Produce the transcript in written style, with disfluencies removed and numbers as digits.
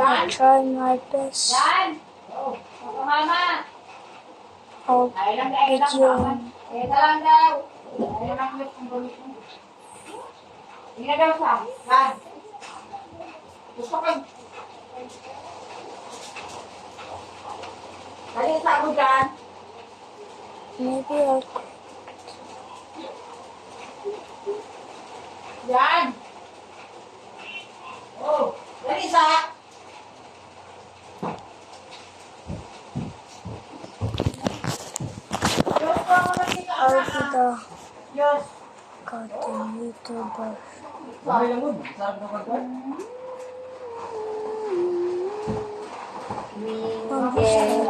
I try my best. Yan. Oh, mama. I'll Ay lang video. lang daw. Ay lang yung gamit mo. Hindi daw sa. Yan. Gusto ko. Dali sa ako dyan. Maybe I'll Yan. Oh, dali sa. I'll be the Yes. cartoon YouTuber. Sabi lang mo, sabi naman ko. Mom,